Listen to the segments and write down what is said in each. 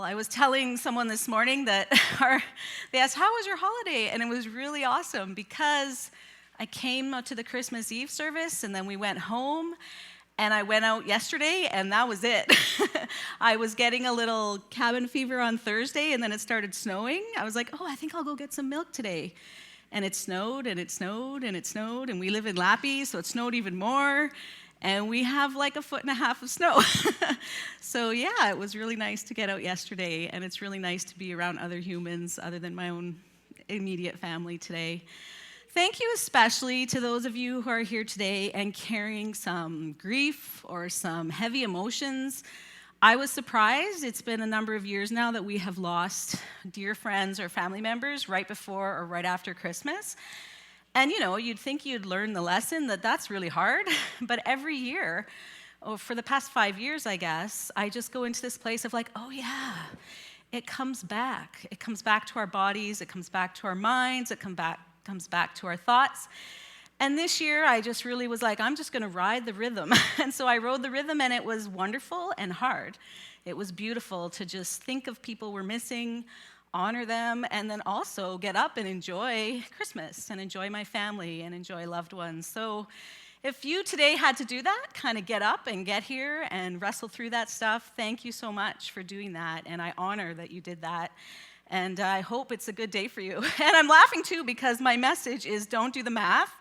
I was telling someone this morning that they asked, how was your holiday? And it was really awesome because I came out to the Christmas Eve service and then we went home and I went out yesterday and that was it. I was getting a little cabin fever on Thursday and then it started snowing. I was like, oh, I think I'll go get some milk today. And it snowed and it snowed and it snowed and we live in Lappy, so it snowed even more. And we have like 1.5 feet of snow. So yeah, it was really nice to get out yesterday, and it's really nice to be around other humans other than my own immediate family today. Thank you especially to those of you who are here today and carrying some grief or some heavy emotions. I was surprised. It's been a number of years now that we have lost dear friends or family members right before or right after Christmas. And you'd think you'd learn the lesson that that's really hard, but every year, for the past 5 years, I guess, I just go into this place of like, oh yeah, it comes back. It comes back to our bodies, it comes back to our minds, it comes back to our thoughts. And this year, I just really was like, I'm just gonna ride the rhythm. And so I rode the rhythm, and it was wonderful and hard. It was beautiful to just think of people we're missing, honor them, and then also get up and enjoy Christmas and enjoy my family and enjoy loved ones. So if you today had to do that, kind of get up and get here and wrestle through that stuff, thank you so much for doing that, and I honor that you did that. And I hope it's a good day for you. And I'm laughing too because my message is don't do the math.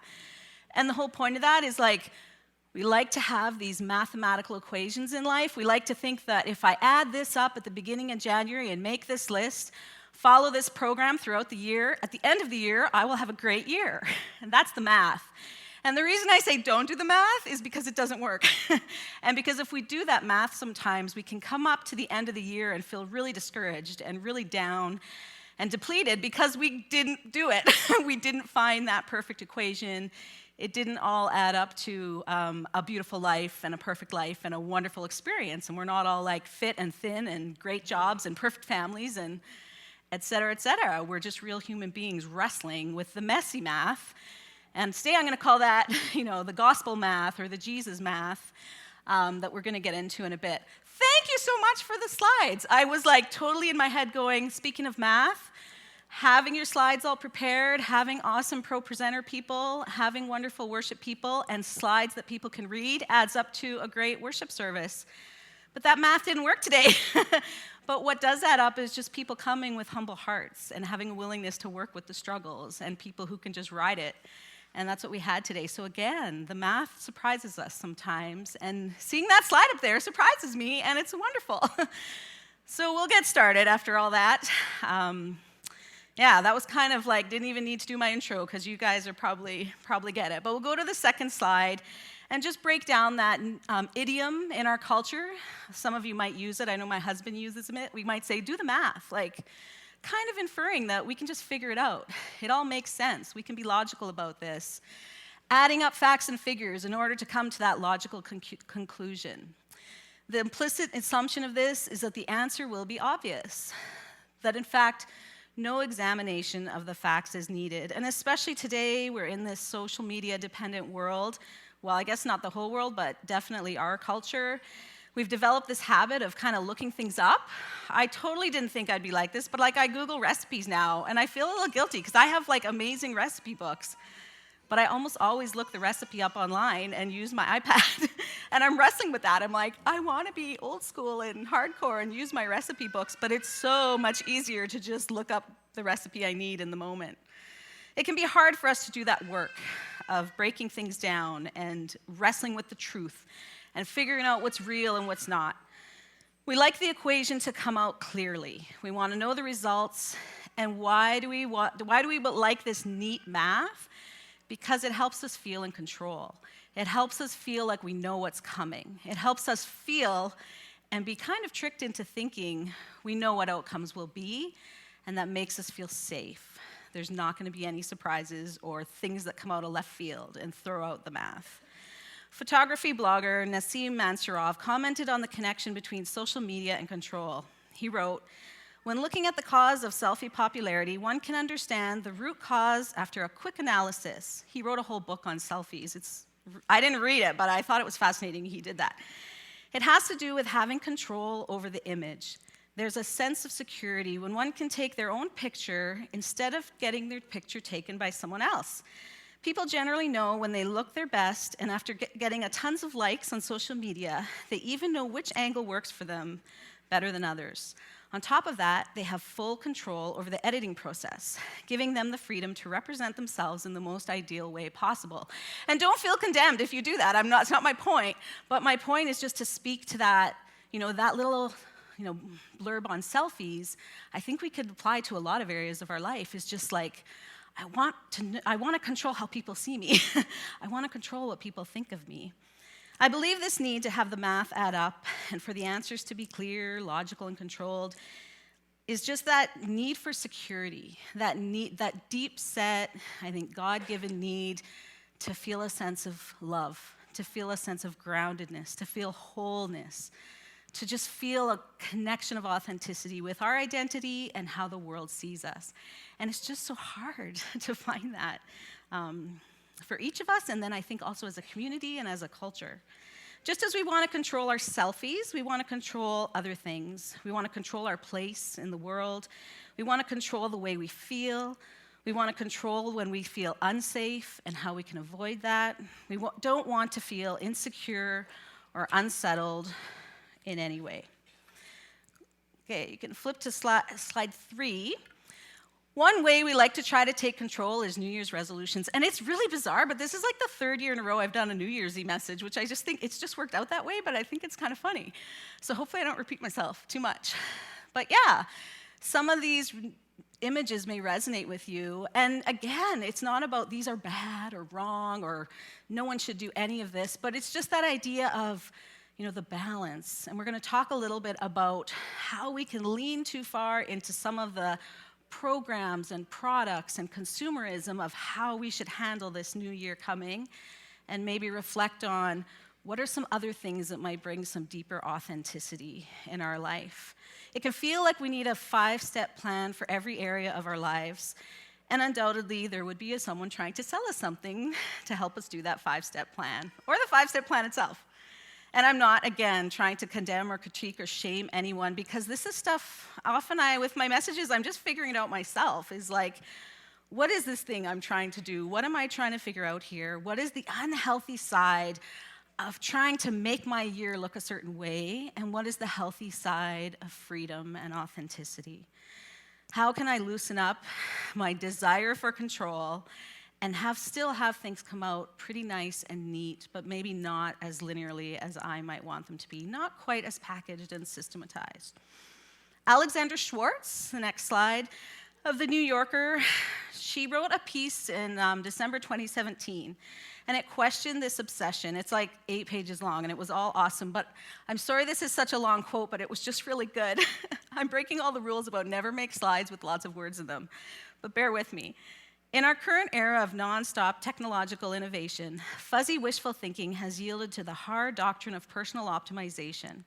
And the whole point of that is like, we like to have these mathematical equations in life. We like to think that if I add this up at the beginning of January and make this list, follow this program throughout the year, at the end of the year, I will have a great year. And that's the math. And the reason I say don't do the math is because it doesn't work. And because if we do that math sometimes, we can come up to the end of the year and feel really discouraged and really down and depleted because we didn't do it. We didn't find that perfect equation. It didn't all add up to a beautiful life and a perfect life and a wonderful experience. And we're not all like fit and thin and great jobs and perfect families and et cetera, et cetera. We're just real human beings wrestling with the messy math. And today I'm going to call that, the gospel math or the Jesus math that we're going to get into in a bit. Thank you so much for the slides. I was like totally in my head going, speaking of math, having your slides all prepared, having awesome pro-presenter people, having wonderful worship people, and slides that people can read adds up to a great worship service. But that math didn't work today. But what does add up is just people coming with humble hearts and having a willingness to work with the struggles and people who can just ride it. And that's what we had today. So again, the math surprises us sometimes. And seeing that slide up there surprises me, and it's wonderful. So we'll get started after all that. That was kind of like, didn't even need to do my intro because you guys are probably get it. But we'll go to the second slide and just break down that idiom in our culture. Some of you might use it. I know my husband uses it. We might say, do the math, like kind of inferring that we can just figure it out. It all makes sense. We can be logical about this. Adding up facts and figures in order to come to that logical conclusion. The implicit assumption of this is that the answer will be obvious. That in fact, no examination of the facts is needed. And especially today, we're in this social media dependent world. Well, I guess not the whole world, but definitely our culture. We've developed this habit of kind of looking things up. I totally didn't think I'd be like this, but like I Google recipes now, and I feel a little guilty because I have like amazing recipe books. But I almost always look the recipe up online and use my iPad. And I'm wrestling with that. I'm like, I want to be old school and hardcore and use my recipe books, but it's so much easier to just look up the recipe I need in the moment. It can be hard for us to do that work of breaking things down and wrestling with the truth and figuring out what's real and what's not. We like the equation to come out clearly. We want to know the results. And why do we like this neat math? Because it helps us feel in control. It helps us feel like we know what's coming. It helps us feel and be kind of tricked into thinking we know what outcomes will be, and that makes us feel safe. There's not going to be any surprises or things that come out of left field and throw out the math. Photography blogger Nassim Mansurov commented on the connection between social media and control. He wrote, when looking at the cause of selfie popularity, one can understand the root cause after a quick analysis. He wrote a whole book on selfies. I didn't read it, but I thought it was fascinating he did that. It has to do with having control over the image. There's a sense of security when one can take their own picture instead of getting their picture taken by someone else. People generally know when they look their best, and after getting a tons of likes on social media, they even know which angle works for them better than others. On top of that, they have full control over the editing process, giving them the freedom to represent themselves in the most ideal way possible. And don't feel condemned if you do that. It's not my point, but my point is just to speak to that, that little blurb on selfies. I think we could apply to a lot of areas of our life. Is just like, I want to control how people see me. I want to control what people think of me. I believe this need to have the math add up and for the answers to be clear, logical, and controlled is just that need for security, that deep set, I think, God-given need to feel a sense of love, to feel a sense of groundedness, to feel wholeness, to just feel a connection of authenticity with our identity and how the world sees us. And it's just so hard to find that for each of us, and then I think also as a community and as a culture. Just as we want to control our selfies, we want to control other things. We want to control our place in the world. We want to control the way we feel. We want to control when we feel unsafe and how we can avoid that. We don't want to feel insecure or unsettled in any way. Okay, you can flip to slide 3. One way we like to try to take control is New Year's resolutions. And it's really bizarre, but this is like the 3rd year in a row I've done a New Year's message, which I just think it's just worked out that way, but I think it's kind of funny. So hopefully I don't repeat myself too much. But yeah, some of these images may resonate with you. And again, it's not about these are bad or wrong or no one should do any of this, but it's just that idea of the balance. And we're going to talk a little bit about how we can lean too far into some of the programs and products and consumerism of how we should handle this new year coming, and maybe reflect on what are some other things that might bring some deeper authenticity in our life. It can feel like we need a 5-step plan for every area of our lives, and undoubtedly there would be someone trying to sell us something to help us do that 5-step plan, or the 5-step plan itself. And I'm not, again, trying to condemn or critique or shame anyone, because this is stuff, often with my messages, I'm just figuring it out myself, is like, what is this thing I'm trying to do? What am I trying to figure out here? What is the unhealthy side of trying to make my year look a certain way? And what is the healthy side of freedom and authenticity? How can I loosen up my desire for control and still have things come out pretty nice and neat, but maybe not as linearly as I might want them to be, not quite as packaged and systematized. Alexandra Schwartz, the next slide, of The New Yorker, she wrote a piece in December 2017, and it questioned this obsession. It's like 8 pages long, and it was all awesome, but I'm sorry this is such a long quote, but it was just really good. I'm breaking all the rules about never make slides with lots of words in them, but bear with me. In our current era of nonstop technological innovation, fuzzy wishful thinking has yielded to the hard doctrine of personal optimization.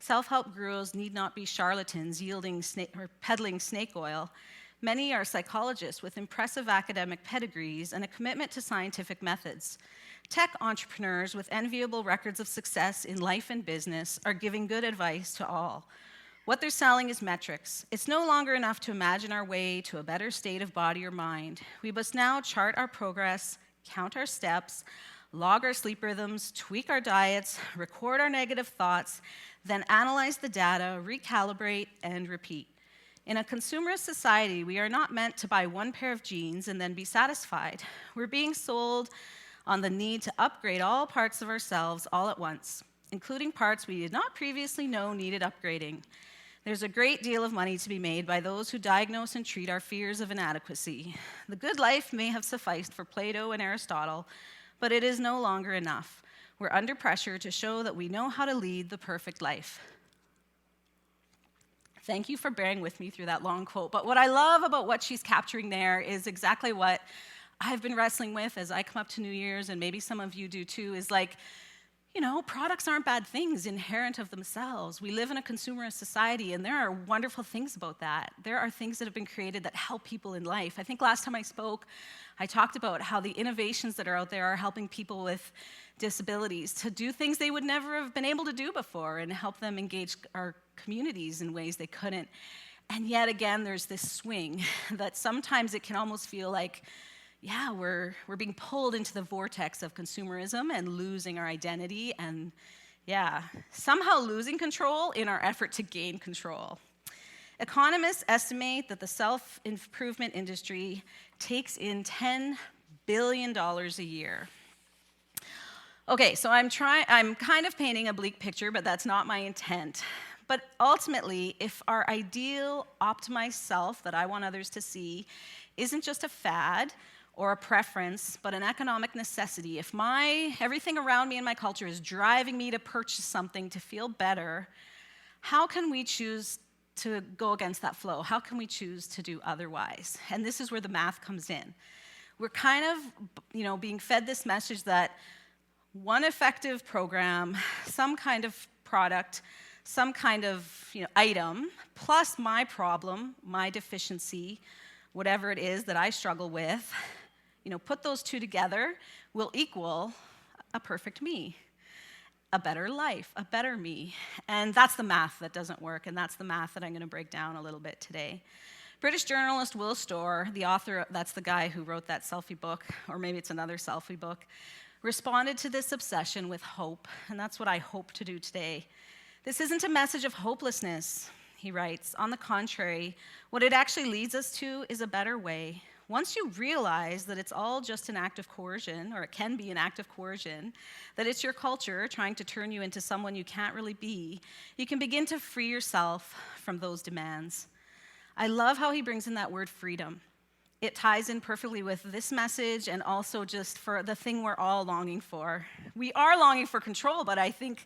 Self-help gurus need not be charlatans peddling snake oil. Many are psychologists with impressive academic pedigrees and a commitment to scientific methods. Tech entrepreneurs with enviable records of success in life and business are giving good advice to all. What they're selling is metrics. It's no longer enough to imagine our way to a better state of body or mind. We must now chart our progress, count our steps, log our sleep rhythms, tweak our diets, record our negative thoughts, then analyze the data, recalibrate, and repeat. In a consumerist society, we are not meant to buy one pair of jeans and then be satisfied. We're being sold on the need to upgrade all parts of ourselves all at once, including parts we did not previously know needed upgrading. There's a great deal of money to be made by those who diagnose and treat our fears of inadequacy. The good life may have sufficed for Plato and Aristotle, but it is no longer enough. We're under pressure to show that we know how to lead the perfect life. Thank you for bearing with me through that long quote. But what I love about what she's capturing there is exactly what I've been wrestling with as I come up to New Year's, and maybe some of you do too, is like, products aren't bad things inherent of themselves. We live in a consumerist society, and there are wonderful things about that. There are things that have been created that help people in life. I think last time I spoke, I talked about how the innovations that are out there are helping people with disabilities to do things they would never have been able to do before and help them engage our communities in ways they couldn't. And yet again, there's this swing that sometimes it can almost feel like, yeah, we're being pulled into the vortex of consumerism and losing our identity and, somehow losing control in our effort to gain control. Economists estimate that the self-improvement industry takes in $10 billion a year. Okay, so I'm kind of painting a bleak picture, but that's not my intent. But ultimately, if our ideal optimized self that I want others to see isn't just a fad or a preference, but an economic necessity, if everything around me in my culture is driving me to purchase something to feel better, how can we choose to go against that flow? How can we choose to do otherwise? And this is where the math comes in. We're kind of, being fed this message that one effective program, some kind of product, some kind of item, plus my problem, my deficiency, whatever it is that I struggle with, put those two together will equal a perfect me, a better life, a better me. And that's the math that doesn't work, and that's the math that I'm going to break down a little bit today. British journalist Will Storr, the author, that's the guy who wrote that selfie book, or maybe it's another selfie book, responded to this obsession with hope, and that's what I hope to do today. This isn't a message of hopelessness, he writes. On the contrary, what it actually leads us to is a better way. Once you realize that it's all just an act of coercion, or it can be an act of coercion, that it's your culture trying to turn you into someone you can't really be, you can begin to free yourself from those demands. I love how he brings in that word freedom. It ties in perfectly with this message and also just for the thing we're all longing for. We are longing for control, but I think,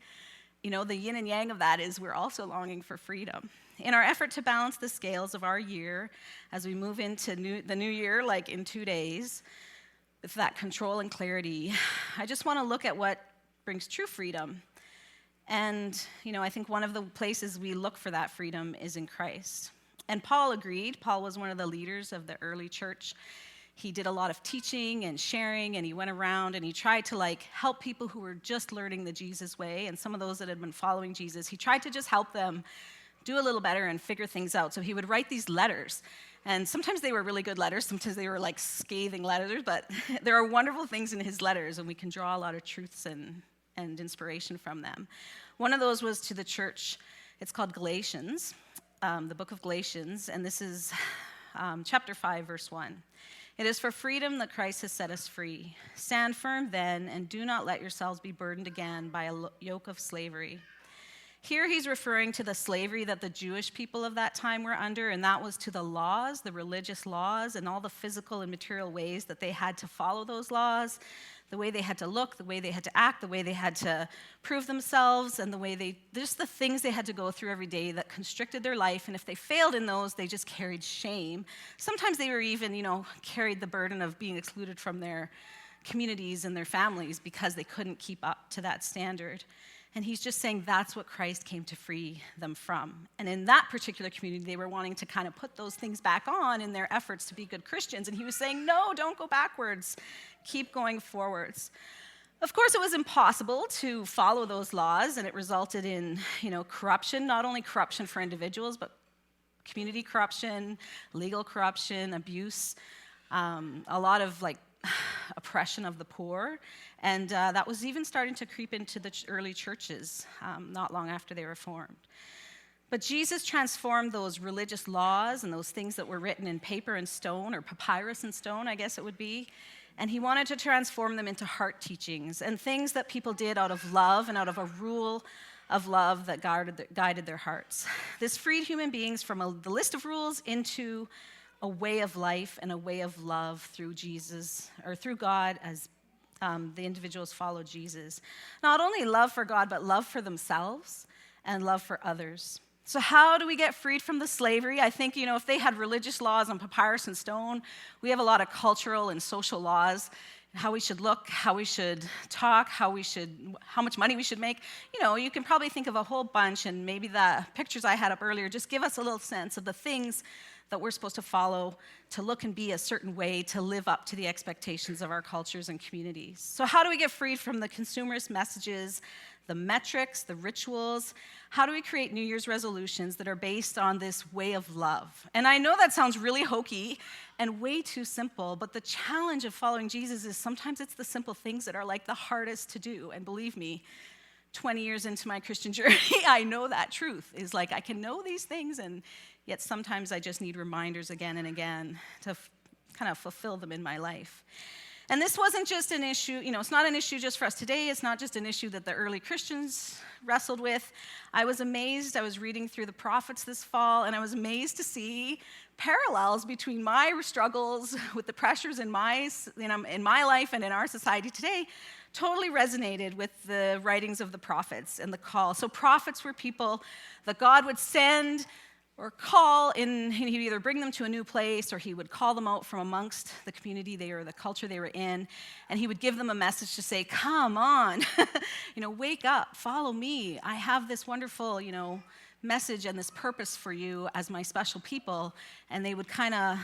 the yin and yang of that is we're also longing for freedom. In our effort to balance the scales of our year as we move into the new year, like in 2 days, with that control and clarity, I just want to look at what brings true freedom. And, I think one of the places we look for that freedom is in Christ. And Paul agreed. Paul was one of the leaders of the early church. He did a lot of teaching and sharing, and he went around and he tried to help people who were just learning the Jesus way, and some of those that had been following Jesus. He tried to just help them do a little better and figure things out. So he would write these letters. And sometimes they were really good letters. Sometimes they were scathing letters. But there are wonderful things in his letters, and we can draw a lot of truths and inspiration from them. One of those was to the church. It's called Galatians, the book of Galatians. And this is chapter 5, verse 1. It is for freedom that Christ has set us free. Stand firm then, and do not let yourselves be burdened again by a yoke of slavery. Here he's referring to the slavery that the Jewish people of that time were under, and that was to the laws, the religious laws, and all the physical and material ways that they had to follow those laws, the way they had to look, the way they had to act, the way they had to prove themselves, and just the things they had to go through every day that constricted their life, and if they failed in those, they just carried shame. Sometimes they were even, carried the burden of being excluded from their communities and their families because they couldn't keep up to that standard. And he's just saying that's what Christ came to free them from. And in that particular community, they were wanting to kind of put those things back on in their efforts to be good Christians. And he was saying, no, don't go backwards. Keep going forwards. Of course, it was impossible to follow those laws, and it resulted in, corruption, not only corruption for individuals, but community corruption, legal corruption, abuse, a lot of oppression of the poor, and that was even starting to creep into the early churches not long after they were formed. But Jesus transformed those religious laws and those things that were written in paper and stone, or papyrus and stone, I guess it would be, and he wanted to transform them into heart teachings and things that people did out of love and out of a rule of love that guided their hearts. This freed human beings from the list of rules into a way of life and a way of love through Jesus, or through God as the individuals followed Jesus. Not only love for God, but love for themselves and love for others. So how do we get freed from the slavery? I think, if they had religious laws on papyrus and stone, we have a lot of cultural and social laws. how we should look, how we should talk, how much money we should make. You can probably think of a whole bunch, and maybe the pictures I had up earlier just give us a little sense of the things that we're supposed to follow, to look and be a certain way, to live up to the expectations of our cultures and communities. So how do we get freed from the consumerist messages, the metrics, the rituals? How do we create New Year's resolutions that are based on this way of love? And I know that sounds really hokey and way too simple, but the challenge of following Jesus is sometimes it's the simple things that are like the hardest to do. And believe me, 20 years into my Christian journey, I know that truth is like I can know these things, and yet sometimes I just need reminders again and again to kind of fulfill them in my life. And this wasn't just an issue, it's not an issue just for us today. It's not just an issue that the early Christians wrestled with. I was amazed. I was reading through the prophets this fall, and I was amazed to see parallels between my struggles with the pressures in my life and in our society today. Totally resonated with the writings of the prophets and the call. So prophets were people that God would send or call in. He'd either bring them to a new place, or he would call them out from amongst the community the culture they were in, and he would give them a message to say, come on, wake up, follow me. I have this wonderful, message and this purpose for you as my special people. And they would kind of,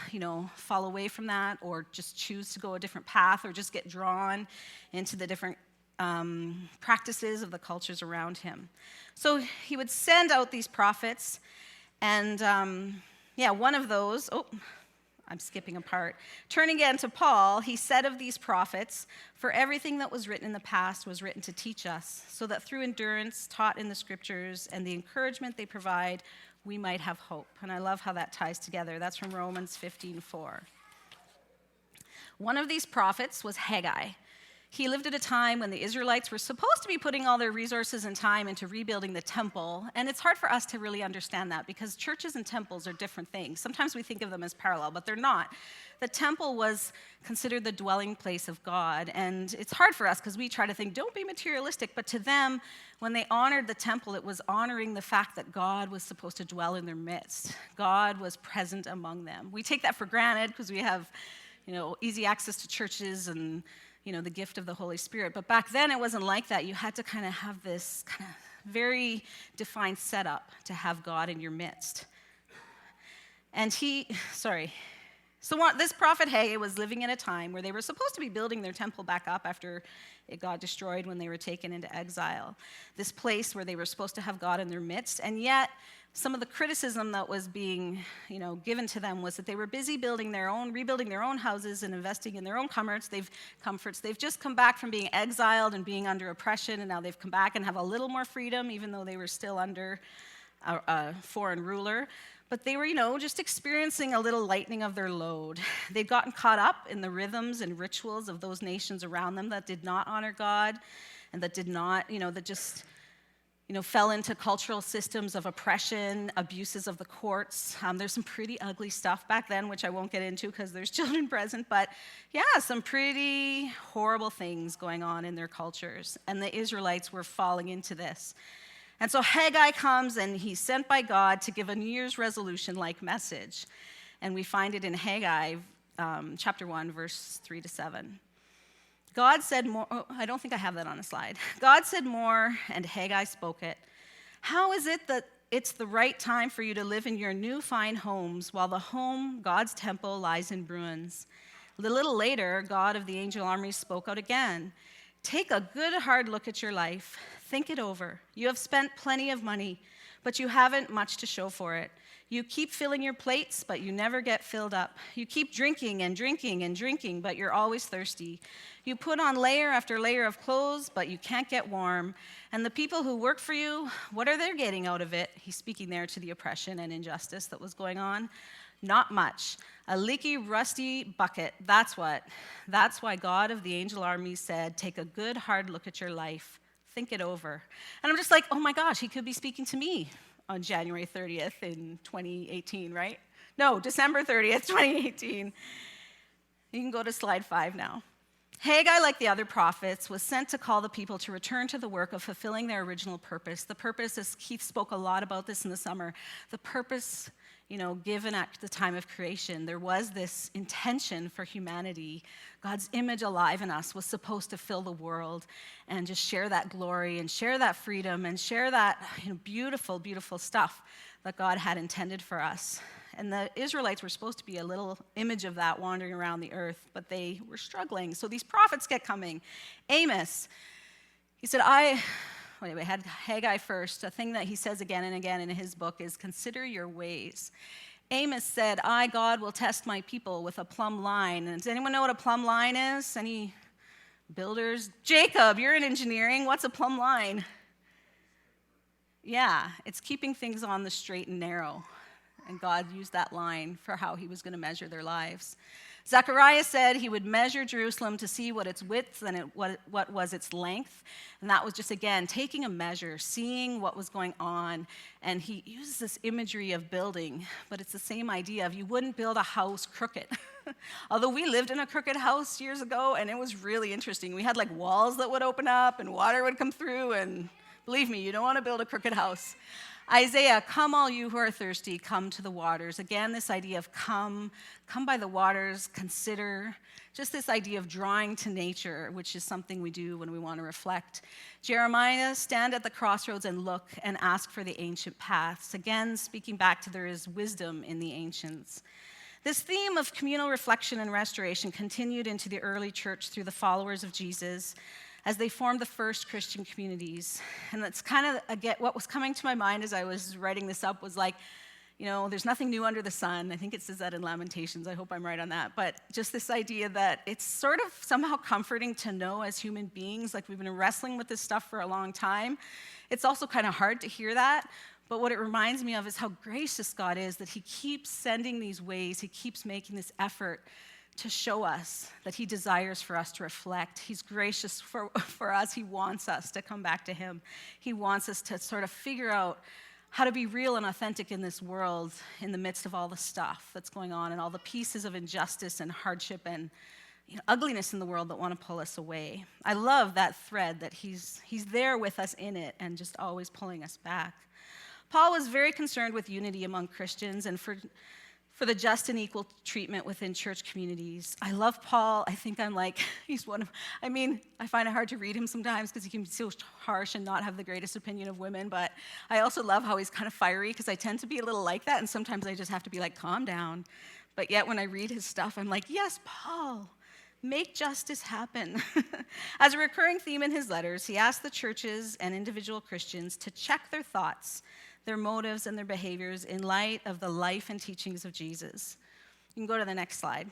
fall away from that, or just choose to go a different path, or just get drawn into the different practices of the cultures around him. So he would send out these prophets. And one of those, I'm skipping a part. Turning again to Paul, he said of these prophets, for everything that was written in the past was written to teach us, so that through endurance taught in the scriptures and the encouragement they provide, we might have hope. And I love how that ties together. That's from Romans 15:4. One of these prophets was Haggai. He lived at a time when the Israelites were supposed to be putting all their resources and time into rebuilding the temple. And it's hard for us to really understand that, because churches and temples are different things. Sometimes we think of them as parallel, but they're not. The temple was considered the dwelling place of God. And it's hard for us because we try to think, don't be materialistic. But to them, when they honored the temple, it was honoring the fact that God was supposed to dwell in their midst. God was present among them. We take that for granted because we have, easy access to churches and the gift of the Holy Spirit. But back then, it wasn't like that. You had to kind of have this kind of very defined setup to have God in your midst. And this prophet Haggai was living in a time where they were supposed to be building their temple back up after it got destroyed when they were taken into exile. This place where they were supposed to have God in their midst. And yet, some of the criticism that was being, given to them was that they were busy rebuilding their own houses and investing in their own comforts. They've just come back from being exiled and being under oppression, and now they've come back and have a little more freedom, even though they were still under a foreign ruler. But they were, just experiencing a little lightening of their load. They'd gotten caught up in the rhythms and rituals of those nations around them that did not honor God, and that did not, that just fell into cultural systems of oppression, abuses of the courts. There's some pretty ugly stuff back then, which I won't get into because there's children present, but some pretty horrible things going on in their cultures. And the Israelites were falling into this. And so Haggai comes, and he's sent by God to give a New Year's resolution-like message. And we find it in Haggai chapter 1, verse 3-7. God said more, I don't think I have that on a slide. God said more, and Haggai spoke it. How is it that it's the right time for you to live in your new fine homes while the home, God's temple, lies in ruins? A little later, God of the angel armies spoke out again. Take a good hard look at your life. Think it over. You have spent plenty of money, but you haven't much to show for it. You keep filling your plates, but you never get filled up. You keep drinking and drinking and drinking, but you're always thirsty. You put on layer after layer of clothes, but you can't get warm. And the people who work for you, what are they getting out of it? He's speaking there to the oppression and injustice that was going on. Not much. A leaky, rusty bucket. That's what. That's why God of the angel armies said, take a good hard look at your life. Think it over. And I'm just like, oh my gosh, he could be speaking to me on January 30th in 2018, right? No, December 30th, 2018. You can go to slide 5 now. Haggai, like the other prophets, was sent to call the people to return to the work of fulfilling their original purpose. The purpose, as Keith spoke a lot about this in the summer, the purpose given at the time of creation, there was this intention for humanity. God's image alive in us was supposed to fill the world and just share that glory and share that freedom and share that beautiful, beautiful stuff that God had intended for us. And the Israelites were supposed to be a little image of that wandering around the earth, but they were struggling. So these prophets get coming. Amos, he said, we had Haggai first. A thing that he says again and again in his book is, consider your ways. Amos said, I, God, will test my people with a plumb line. And does anyone know what a plumb line is? Any builders? Jacob, you're in engineering. What's a plumb line? Yeah, it's keeping things on the straight and narrow. And God used that line for how he was going to measure their lives. Zechariah said he would measure Jerusalem to see what its width and what was its length. And that was just, again, taking a measure, seeing what was going on. And he uses this imagery of building, but it's the same idea of you wouldn't build a house crooked. Although we lived in a crooked house years ago, and it was really interesting. We had like walls that would open up and water would come through, and believe me, you don't want to build a crooked house. Isaiah, come all you who are thirsty, come to the waters. Again, this idea of come by the waters, consider. Just this idea of drawing to nature, which is something we do when we want to reflect. Jeremiah, stand at the crossroads and look and ask for the ancient paths. Again, speaking back to there is wisdom in the ancients. This theme of communal reflection and restoration continued into the early church through the followers of Jesus as they formed the first Christian communities. And that's kind of, again, what was coming to my mind as I was writing this up was like, there's nothing new under the sun. I think it says that in Lamentations. I hope I'm right on that. But just this idea that it's sort of somehow comforting to know as human beings, like we've been wrestling with this stuff for a long time. It's also kind of hard to hear that. But what it reminds me of is how gracious God is, that he keeps sending these ways. He keeps making this effort to show us that he desires for us to reflect. He's gracious for us. He wants us to come back to him. He wants us to sort of figure out how to be real and authentic in this world in the midst of all the stuff that's going on and all the pieces of injustice and hardship and ugliness in the world that want to pull us away. I love that thread that he's there with us in it and just always pulling us back. Paul was very concerned with unity among Christians and for the just and equal treatment within church communities. I love Paul. I think I find it hard to read him sometimes because he can be so harsh and not have the greatest opinion of women, but I also love how he's kind of fiery because I tend to be a little like that, and sometimes I just have to be like, calm down. But yet when I read his stuff, I'm like, yes, Paul, make justice happen. As a recurring theme in his letters, he asked the churches and individual Christians to check their thoughts, their motives, and their behaviors in light of the life and teachings of Jesus. You can go to the next slide.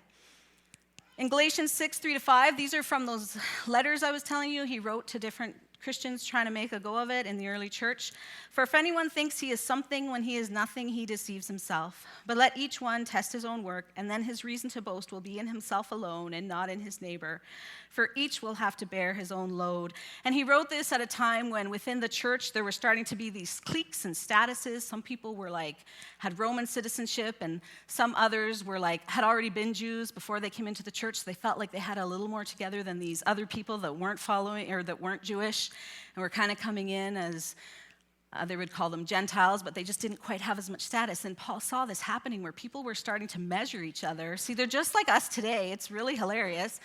In Galatians 6, 3-5, these are from those letters I was telling you he wrote to different Christians trying to make a go of it in the early church. For if anyone thinks he is something when he is nothing, he deceives himself. But let each one test his own work, and then his reason to boast will be in himself alone and not in his neighbor. For each will have to bear his own load. And he wrote this at a time when within the church there were starting to be these cliques and statuses. Some people were had Roman citizenship, and some others were had already been Jews before they came into the church. So they felt like they had a little more together than these other people that weren't following or that weren't Jewish and were kind of coming in as they would call them Gentiles, but they just didn't quite have as much status. And Paul saw this happening where people were starting to measure each other. See, they're just like us today. It's really hilarious.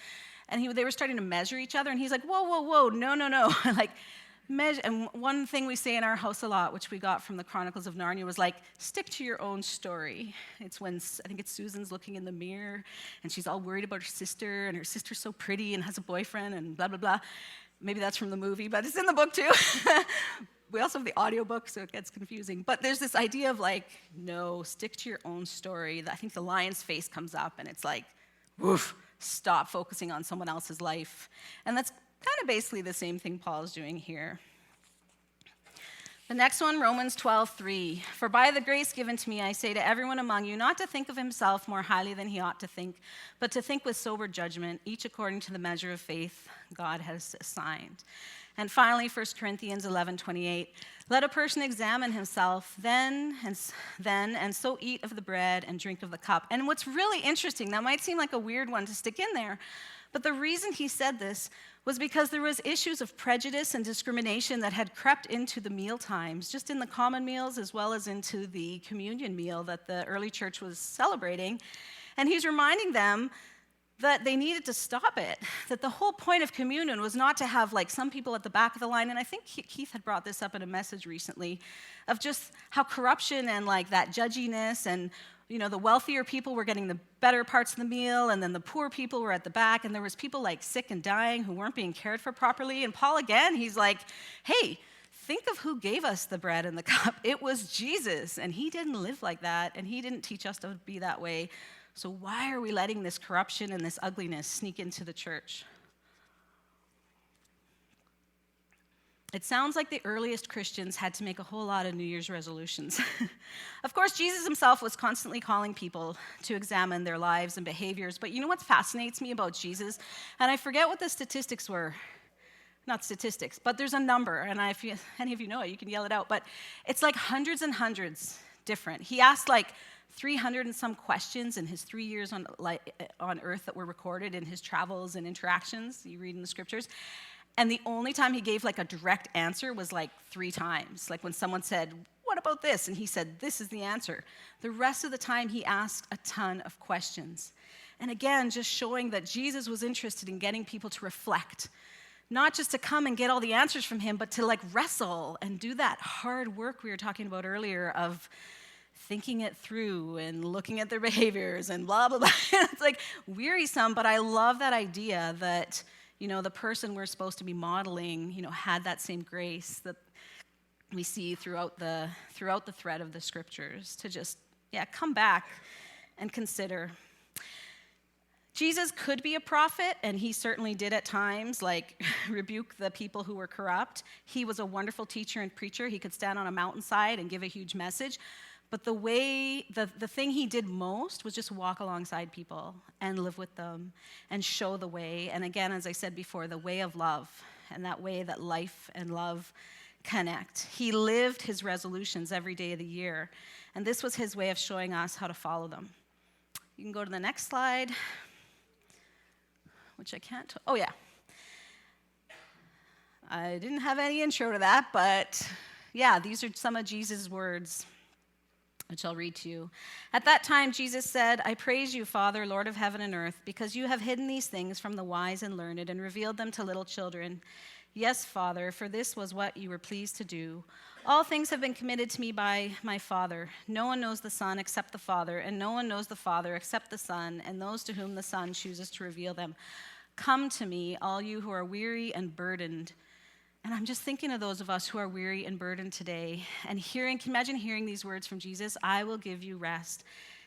And they were starting to measure each other, and he's like, whoa, no. Measure. And one thing we say in our house a lot, which we got from the Chronicles of Narnia, was stick to your own story. It's when, I think it's Susan's looking in the mirror, and she's all worried about her sister, and her sister's so pretty and has a boyfriend, and blah, blah, blah. Maybe that's from the movie, but it's in the book too. We also have the audiobook, so it gets confusing. But there's this idea of no, stick to your own story. I think the lion's face comes up, and it's woof, stop focusing on someone else's life. And that's kind of basically the same thing Paul's doing here. The next one, Romans 12:3. For by the grace given to me, I say to everyone among you, not to think of himself more highly than he ought to think, but to think with sober judgment, each according to the measure of faith God has assigned. And finally, 1 Corinthians 11:28. Let a person examine himself then and so eat of the bread and drink of the cup. And what's really interesting, that might seem like a weird one to stick in there, But the reason he said this was because there was issues of prejudice and discrimination that had crept into the meal times, just in the common meals as well as into the communion meal that the early church was celebrating. And he's reminding them that they needed to stop it, that the whole point of communion was not to have like some people at the back of the line, and I think Keith had brought this up in a message recently, of just how corruption and like that judginess and the wealthier people were getting the better parts of the meal, and then the poor people were at the back, and there was people like sick and dying who weren't being cared for properly. And Paul, again, he's like, hey, think of who gave us the bread and the cup. It was Jesus, and he didn't live like that, and he didn't teach us to be that way. So why are we letting this corruption and this ugliness sneak into the church? It sounds like the earliest Christians had to make a whole lot of New Year's resolutions. Of course, Jesus himself was constantly calling people to examine their lives and behaviors, but you know what fascinates me about Jesus? And I forget what the statistics were. Not statistics, but there's a number, and if any of you know it, you can yell it out, but it's like hundreds and hundreds different. He asked like 300 and some questions in his 3 years on earth that were recorded in his travels and interactions, you read in the scriptures. And the only time he gave like a direct answer was like 3 times. Like when someone said, what about this? And he said, this is the answer. The rest of the time he asked a ton of questions. And again, just showing that Jesus was interested in getting people to reflect, not just to come and get all the answers from him, but to like wrestle and do that hard work we were talking about earlier of thinking it through and looking at their behaviors and blah, blah, blah. It's like wearisome, but I love that idea that, the person we're supposed to be modeling, had that same grace that we see throughout the thread of the scriptures to just, come back and consider. Jesus could be a prophet, and he certainly did at times, like rebuke the people who were corrupt. He was a wonderful teacher and preacher. He could stand on a mountainside and give a huge message. But the thing he did most was just walk alongside people and live with them and show the way. And again, as I said before, the way of love, and that way that life and love connect. He lived his resolutions every day of the year, and this was his way of showing us how to follow them. You can go to the next slide, which I can't. Oh, yeah. I didn't have any intro to that, but yeah, these are some of Jesus' words, which I'll read to you. At that time, Jesus said, I praise you, Father, Lord of heaven and earth, because you have hidden these things from the wise and learned and revealed them to little children. Yes, Father, for this was what you were pleased to do. All things have been committed to me by my Father. No one knows the Son except the Father, and no one knows the Father except the Son, and those to whom the Son chooses to reveal them. Come to me, all you who are weary and burdened. And I'm just thinking of those of us who are weary and burdened today, and imagine hearing these words from Jesus, I will give you rest.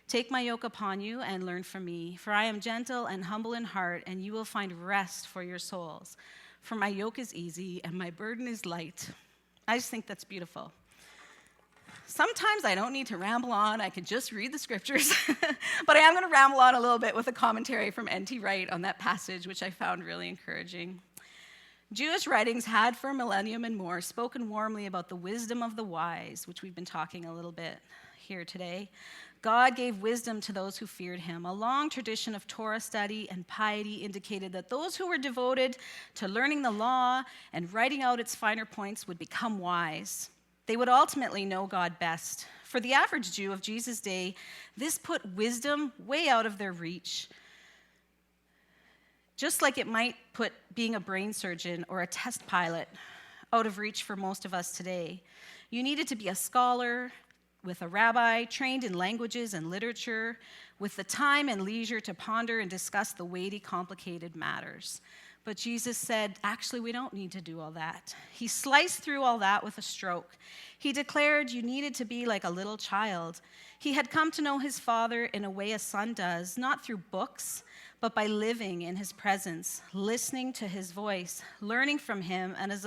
Take my yoke upon you and learn from me, for I am gentle and humble in heart, and you will find rest for your souls. For my yoke is easy and my burden is light. I just think that's beautiful. Sometimes I don't need to ramble on, I can just read the scriptures, but I am going to ramble on a little bit with a commentary from N.T. Wright on that passage, which I found really encouraging. Jewish writings had for a millennium and more spoken warmly about the wisdom of the wise, which we've been talking a little bit here today. God gave wisdom to those who feared him. A long tradition of Torah study and piety indicated that those who were devoted to learning the law and writing out its finer points would become wise. They would ultimately know God best. For the average Jew of Jesus' day, this put wisdom way out of their reach. Just like it might put being a brain surgeon or a test pilot out of reach for most of us today. You needed to be a scholar, with a rabbi, trained in languages and literature, with the time and leisure to ponder and discuss the weighty, complicated matters. But Jesus said, actually, we don't need to do all that. He sliced through all that with a stroke. He declared you needed to be like a little child. He had come to know his Father in a way a son does, not through books, but by living in his presence, listening to his voice, learning from him, and as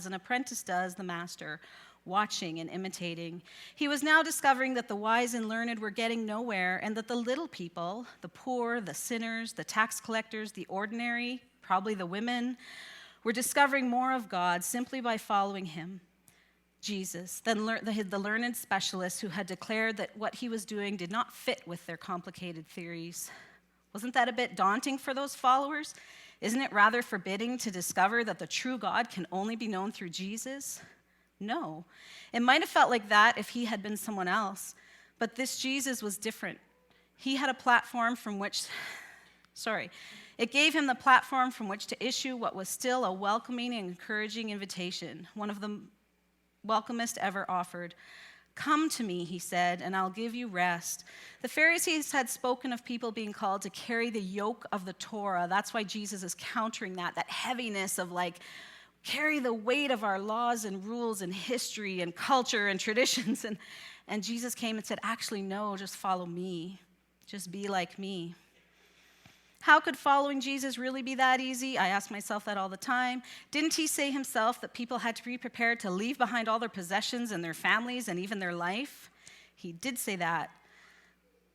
an apprentice does the master, watching and imitating. He was now discovering that the wise and learned were getting nowhere, and that the little people, the poor, the sinners, the tax collectors, the ordinary, probably the women, were discovering more of God simply by following him, Jesus, than the learned specialists who had declared that what he was doing did not fit with their complicated theories. Wasn't that a bit daunting for those followers? Isn't it rather forbidding to discover that the true God can only be known through Jesus? No. It might have felt like that if he had been someone else, but this Jesus was different. He had a platform from which, it gave him the platform from which to issue what was still a welcoming and encouraging invitation, one of the welcomest ever offered. Come to me, he said, and I'll give you rest. The Pharisees had spoken of people being called to carry the yoke of the Torah. That's why Jesus is countering that heaviness of like, carry the weight of our laws and rules and history and culture and traditions. And Jesus came and said, actually, no, just follow me. Just be like me. How could following Jesus really be that easy? I ask myself that all the time. Didn't he say himself that people had to be prepared to leave behind all their possessions and their families and even their life? He did say that.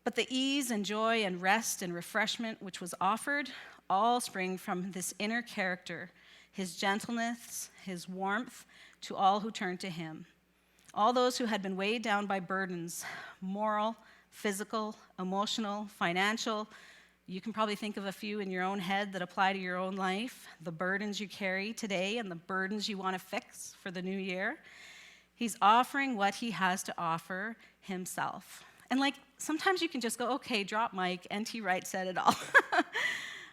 But the ease and joy and rest and refreshment which was offered all spring from this inner character, his gentleness, his warmth to all who turned to him. All those who had been weighed down by burdens, moral, physical, emotional, financial. You can probably think of a few in your own head that apply to your own life, the burdens you carry today and the burdens you want to fix for the new year. He's offering what he has to offer himself. And like, sometimes you can just go, okay, drop mic, N.T. Wright said it all.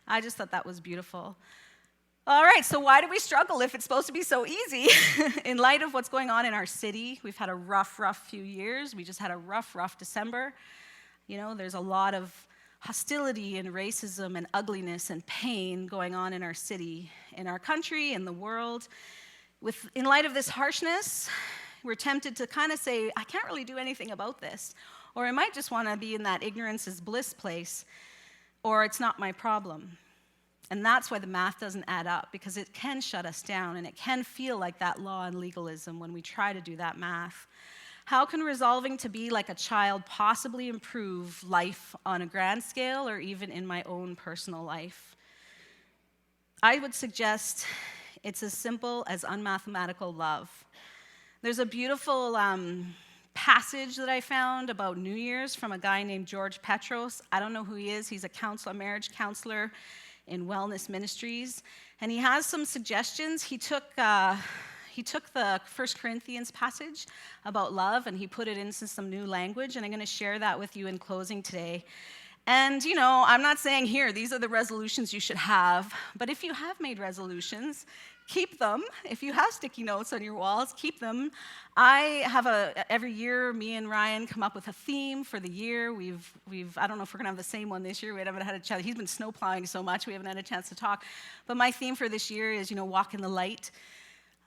I just thought that was beautiful. All right, so why do we struggle if it's supposed to be so easy? In light of what's going on in our city, we've had a rough few years. We just had a rough December. You know, there's a lot of hostility and racism and ugliness and pain going on in our city, in our country, in the world. In light of this harshness, we're tempted to kind of say, I can't really do anything about this. Or I might just want to be in that ignorance is bliss place, or it's not my problem. And that's why the math doesn't add up, because it can shut us down, and it can feel like that law and legalism when we try to do that math. How can resolving to be like a child possibly improve life on a grand scale or even in my own personal life? I would suggest it's as simple as unmathematical love. There's a beautiful passage that I found about New Year's from a guy named George Petros. I don't know who he is. He's a marriage counselor in Wellness Ministries, and he has some suggestions. He took the 1 Corinthians passage about love, and he put it into some new language, and I'm going to share that with you in closing today. And, you know, I'm not saying here, these are the resolutions you should have, but if you have made resolutions, keep them. If you have sticky notes on your walls, keep them. Every year, me and Ryan come up with a theme for the year. I don't know if we're going to have the same one this year. We haven't had a chance. He's been snow plowing so much, we haven't had a chance to talk. But my theme for this year is, walk in the light.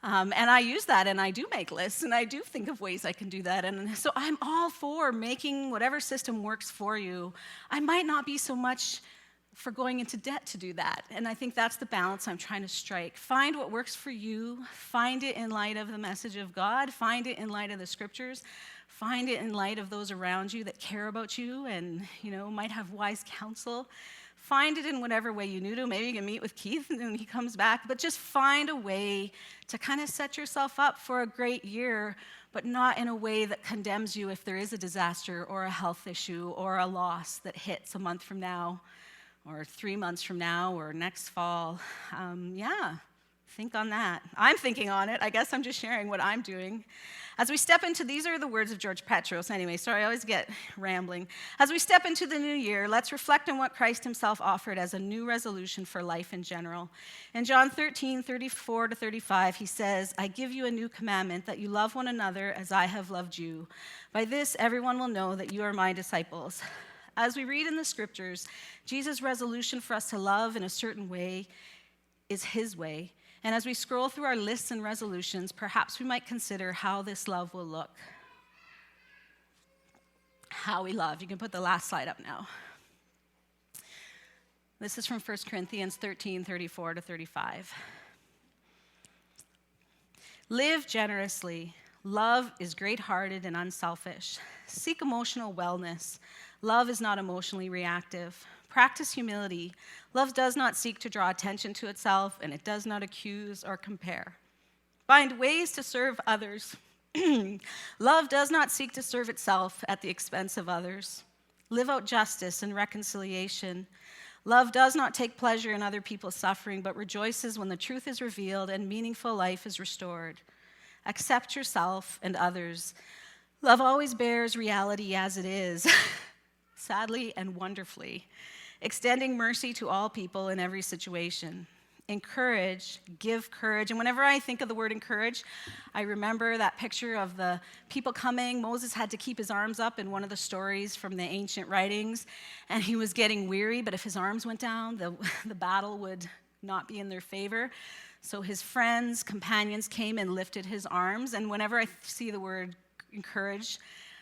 And I use that, and I do make lists, and I do think of ways I can do that. And so I'm all for making whatever system works for you. I might not be so much for going into debt to do that. And I think that's the balance I'm trying to strike. Find what works for you. Find it in light of the message of God. Find it in light of the scriptures. Find it in light of those around you that care about you and, might have wise counsel. Find it in whatever way you need to. Maybe you can meet with Keith when he comes back, but just find a way to kind of set yourself up for a great year, but not in a way that condemns you if there is a disaster or a health issue or a loss that hits a month from now or 3 months from now or next fall. Think on that. I'm thinking on it. I guess I'm just sharing what I'm doing. As we step into, these are the words of George Petros. Anyway, sorry, I always get rambling. As we step into the new year, let's reflect on what Christ himself offered as a new resolution for life in general. In John 13:34-35, he says, I give you a new commandment, that you love one another as I have loved you. By this, everyone will know that you are my disciples. As we read in the scriptures, Jesus' resolution for us to love in a certain way is his way. And as we scroll through our lists and resolutions, perhaps we might consider how this love will look. How we love. You can put the last slide up now. This is from 1 Corinthians 13:34-35. Live generously. Love is great-hearted and unselfish. Seek emotional wellness. Love is not emotionally reactive. Practice humility. Love does not seek to draw attention to itself, and it does not accuse or compare. Find ways to serve others. Love does not seek to serve itself at the expense of others. Live out justice and reconciliation. Love does not take pleasure in other people's suffering, but rejoices when the truth is revealed and meaningful life is restored. Accept yourself and others. Love always bears reality as it is, sadly and wonderfully, extending mercy to all people in every situation. Encourage, give courage. And whenever I think of the word encourage, I remember that picture of the people coming. Moses had to keep his arms up in one of the stories from the ancient writings, and he was getting weary, but if his arms went down, the battle would not be in their favor. So his friends, companions came and lifted his arms, and whenever I see the word encourage,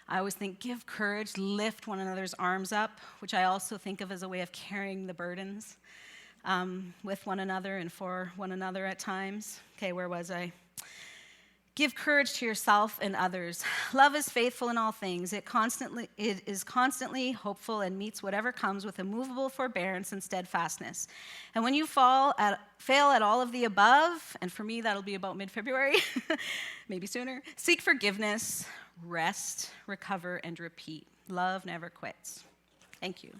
I always think give courage, lift one another's arms up, which I also think of as a way of carrying the burdens. With one another and for one another at times. Okay, where was I? Give courage to yourself and others. Love is faithful in all things. It is constantly hopeful and meets whatever comes with immovable forbearance and steadfastness. And when you fail at all of the above, and for me that'll be about mid-February, maybe sooner, seek forgiveness, rest, recover, and repeat. Love never quits. Thank you.